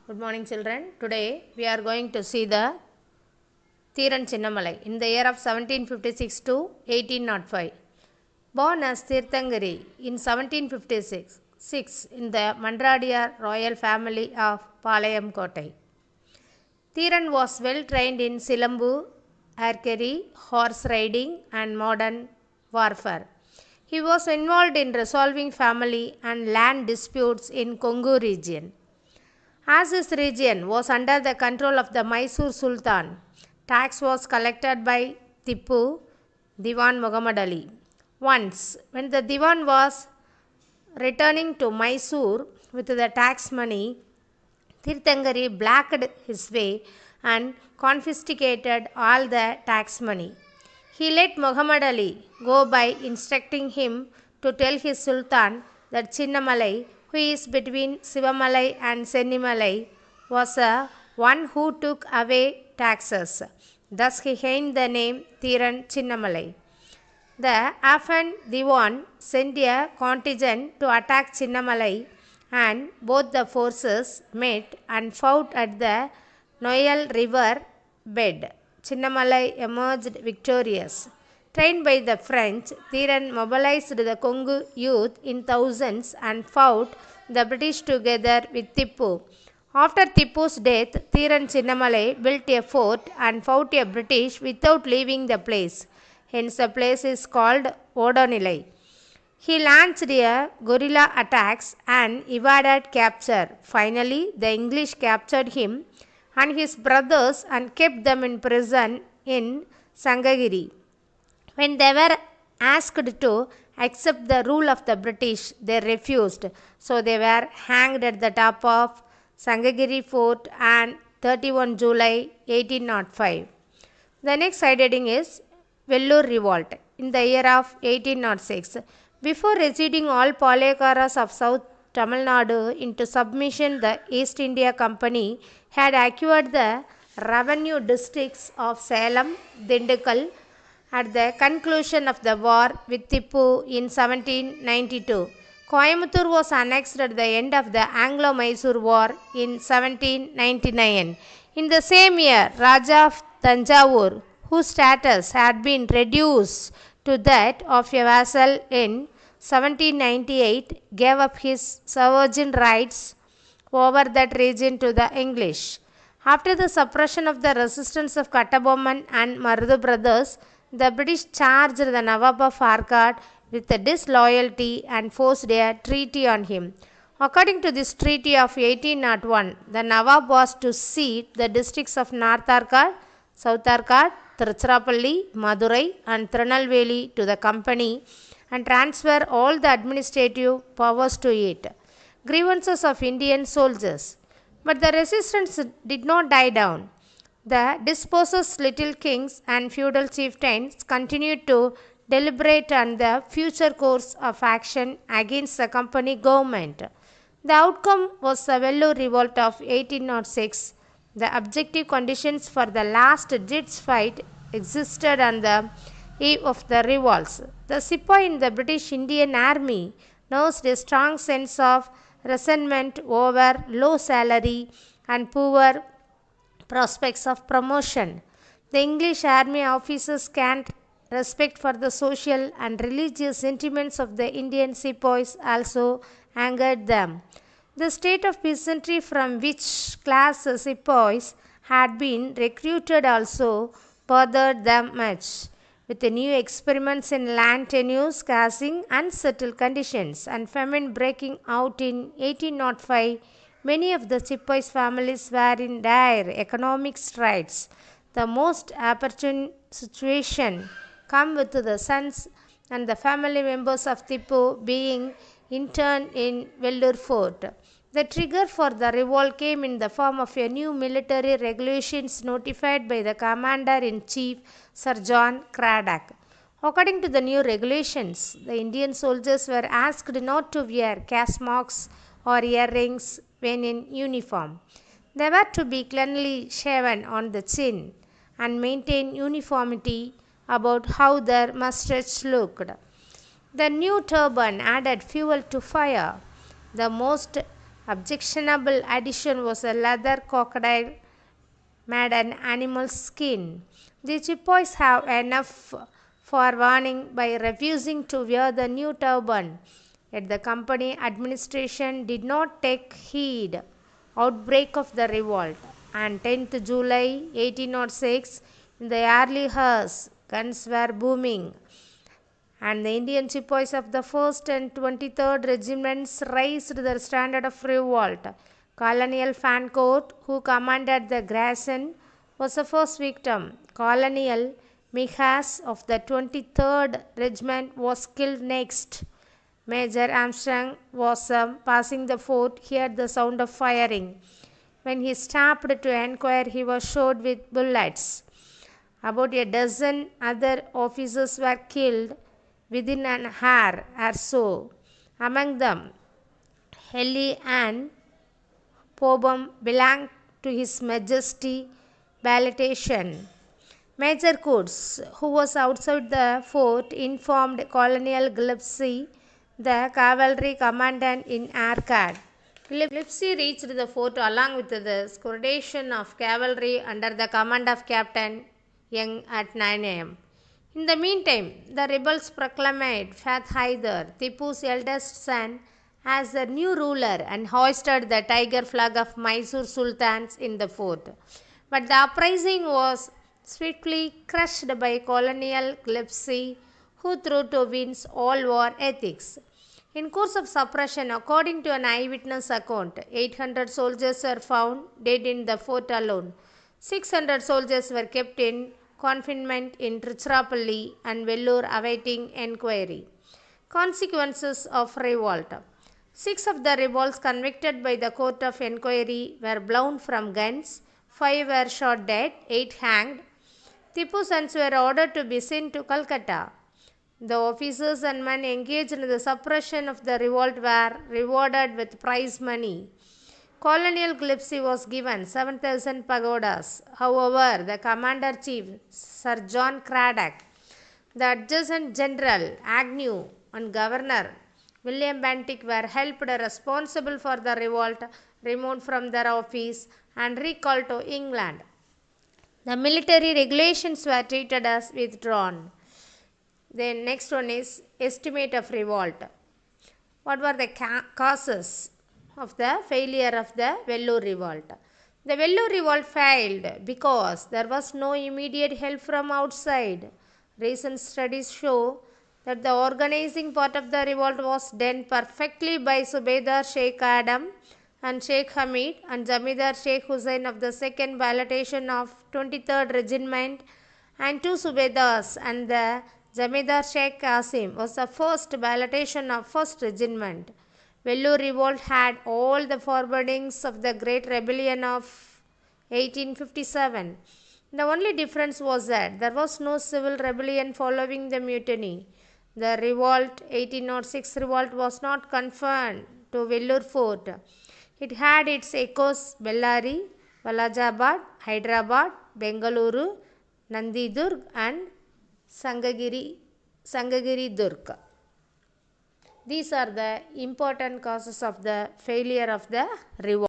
Good morning, children. Today we are going to see the Thiran Chinnamalai in the year of 1756 to 1805. Born as Tirthangari in 1756 in the Mandradiyar royal family of Palayam Kottai. Thiran was well trained in Silambu, archery, horse riding, and modern warfare. He was involved in resolving family and land disputes in Kongu region. As this region was under the control of the Mysore Sultan, tax was collected by Tipu, Diwan Muhammad Ali. Once, when the Diwan was returning to Mysore with the tax money, Tirthangari blocked his way and confiscated all the tax money. He let Muhammad Ali go by instructing him to tell his Sultan that Chinnamalai, who is between Sivamalai and Sennimalai, was the one who took away taxes. Thus he gained the name Thiran Chinnamalai. The Afan Diwan sent a contingent to attack Chinnamalai, and both the forces met and fought at the Noyal river bed. Chinnamalai emerged victorious. Trained by the French, Thiran mobilized the Kongu youth in thousands and fought the British together with Tipu. After Tipu's death, Thiran Chinnamalai built a fort and fought a British without leaving the place. Hence the place is called Odonilai. He launched a guerrilla attacks and evaded capture. Finally, the English captured him and his brothers and kept them in prison in Sangagiri. When they were asked to accept the rule of the British, they refused. So they were hanged at the top of Sangagiri Fort on 31 July 1805. The next side heading is Vellore Revolt in the year of 1806. Before reducing all Palayakaras of South Tamil Nadu into submission, the East India Company had acquired the revenue districts of Salem, Dindigul at the conclusion of the war with Tipu in 1792. Coimbatore was annexed at the end of the Anglo-Mysore War in 1799. In the same year, Raja of Tanjavur, whose status had been reduced to that of a vassal in 1798, gave up his sovereign rights over that region to the English. After the suppression of the resistance of Kattabomman and Marudu brothers, the British charged the Nawab of Arcot with disloyalty and forced a treaty on him. According to this treaty of 1801, the Nawab was to cede the districts of North Arcot, South Arcot, Tiruchirappalli, Madurai and Tirunelveli to the company and transfer all the administrative powers to it. Grievances of Indian soldiers. But the resistance did not die down. The dispossessed little kings and feudal chieftains continued to deliberate on the future course of action against the company government. The outcome was the Vellore Revolt of 1806. The objective conditions for the last ditch fight existed on the eve of the revolts. The sepoy in the British Indian Army nursed a strong sense of resentment over low salary and poor prospects of promotion. The English army officers' scant respect for the social and religious sentiments of the Indian sepoys also angered them. The state of peasantry from which class the sepoys had been recruited also bothered them much. With the new experiments in land tenures causing unsettled conditions and famine breaking out in 1805, many of the sepoys' families were in dire economic straits. The most opportune situation come with the sons and the family members of Tipu being interned in Vellore Fort. The trigger for the revolt came in the form of a new military regulations notified by the Commander-in-Chief Sir John Cradock. According to the new regulations, the Indian soldiers were asked not to wear caste marks or earrings when in uniform. They were to be cleanly shaven on the chin and maintain uniformity about how their mustache looked. The new turban added fuel to fire. The most Objectionable addition was a leather crocodile made an animal skin. The sepoys have enough forewarning by refusing to wear the new turban. Yet the company administration did not take heed. Outbreak of the revolt. On 10th July 1806, in the early hours, guns were booming, and the Indian sepoys of the 1st and 23rd regiments raised the standard of revolt. Colonel Fancourt, who commanded the garrison, was the first victim. Colonel Michas of the 23rd regiment was killed next. Major Armstrong was passing the fort, heard the sound of firing. When he stopped to enquire, he was shot with bullets. About a dozen other officers were killed within an hour or so. Among them, Heli and Pobum belonged to His Majesty Balutation. Major Coates, who was outside the fort, informed Colonel Gillespie, the cavalry commandant in Arcad. Gillespie reached the fort along with the squadron of cavalry under the command of Captain Young at 9 a.m. In the meantime, the rebels proclaimed Fath Hyder, Tipu's eldest son, as the new ruler and hoisted the tiger flag of Mysore Sultans in the fort. But the uprising was swiftly crushed by Colonel Gillespie, who threw to winds all war ethics. In course of suppression, according to an eyewitness account, 800 soldiers were found dead in the fort alone. 600 soldiers were kept in confinement in Tiruchirappalli and Vellore awaiting enquiry. Consequences of revolt. 6 of the rebels convicted by the court of enquiry were blown from guns, 5 were shot dead, 8 hanged. Tipu's sons were ordered to be sent to Calcutta. The officers and men engaged in the suppression of the revolt were rewarded with prize money. Colonel Gillespie was given 7,000 pagodas. However, the commander-chief, Sir John Cradock, the adjutant general Agnew, and Governor William Bentinck were held responsible for the revolt, removed from their office, and recalled to England. The military regulations were treated as withdrawn. Then next one is estimate of revolt. What were the causes of the failure of the Vellore revolt? The Vellore revolt failed because there was no immediate help from outside. Recent studies show that the organizing part of the revolt was done perfectly by Subedar Sheikh Adam and Sheikh Hamid and Jamidar Sheikh Hussain of the 2nd Balutation of 23rd Regiment and 2 Subedars, and the Jamidar Sheikh Qasim was the 1st Balutation of 1st Regiment. Vellore revolt had all the forebodings of the Great Rebellion of 1857. The only difference was that there was no civil rebellion following the mutiny. The revolt, 1806 revolt, was not confined to Vellore fort. It had its echoes Bellary, Valajabad, Hyderabad, Bengaluru, Nandidurg and Sangagiri Durg. These are the important causes of the failure of the revolt.